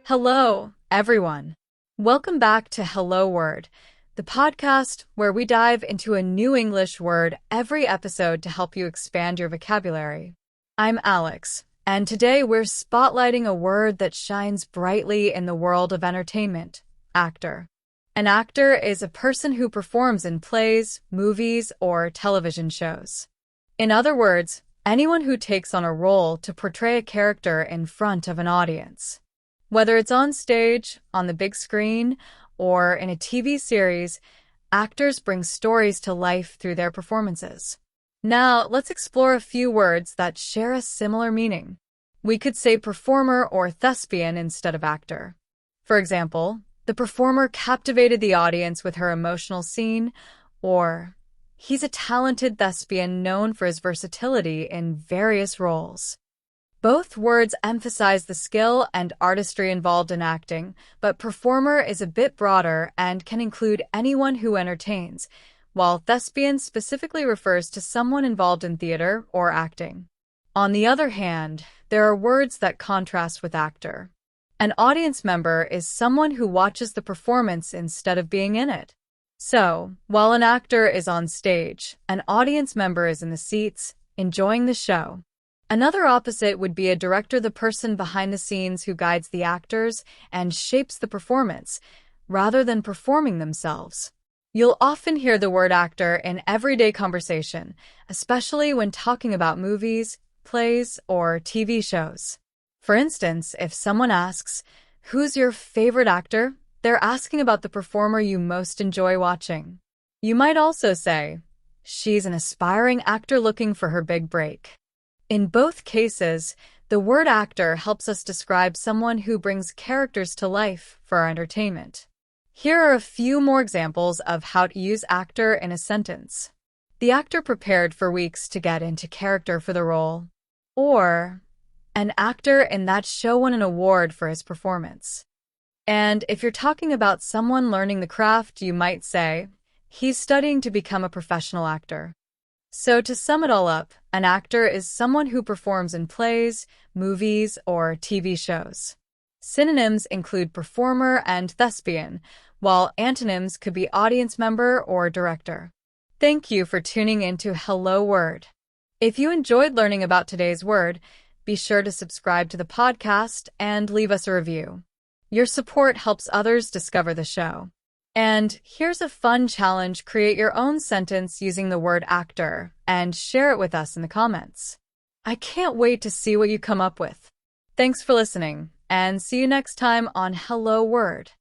Hello, everyone. Welcome back to Hello Word, the podcast where we dive into a new English word every episode to help you expand your vocabulary. I'm Alex, and today we're spotlighting a word that shines brightly in the world of entertainment: actor. An actor is a person who performs in plays, movies, or television shows. In other words, anyone who takes on a role to portray a character in front of an audience. Whether it's on stage, on the big screen, or in a TV series, actors bring stories to life through their performances. Now, let's explore a few words that share a similar meaning. We could say performer or thespian instead of actor. For example, the performer captivated the audience with her emotional scene, or he's a talented thespian known for his versatility in various roles. Both words emphasize the skill and artistry involved in acting, but performer is a bit broader and can include anyone who entertains, while thespian specifically refers to someone involved in theater or acting. On the other hand, there are words that contrast with actor. An audience member is someone who watches the performance instead of being in it. So, while an actor is on stage, an audience member is in the seats, enjoying the show. Another opposite would be a director, the person behind the scenes who guides the actors and shapes the performance, rather than performing themselves. You'll often hear the word actor in everyday conversation, especially when talking about movies, plays, or TV shows. For instance, if someone asks, "Who's your favorite actor?" they're asking about the performer you most enjoy watching. You might also say, "She's an aspiring actor looking for her big break." In both cases, the word actor helps us describe someone who brings characters to life for our entertainment. Here are a few more examples of how to use actor in a sentence. The actor prepared for weeks to get into character for the role. Or, an actor in that show won an award for his performance. And if you're talking about someone learning the craft, you might say, "He's studying to become a professional actor." So to sum it all up, an actor is someone who performs in plays, movies, or TV shows. Synonyms include performer and thespian, while antonyms could be audience member or director. Thank you for tuning into Hello Word. If you enjoyed learning about today's word, be sure to subscribe to the podcast and leave us a review. Your support helps others discover the show. And here's a fun challenge: create your own sentence using the word actor and share it with us in the comments. I can't wait to see what you come up with. Thanks for listening, and see you next time on Hello Word.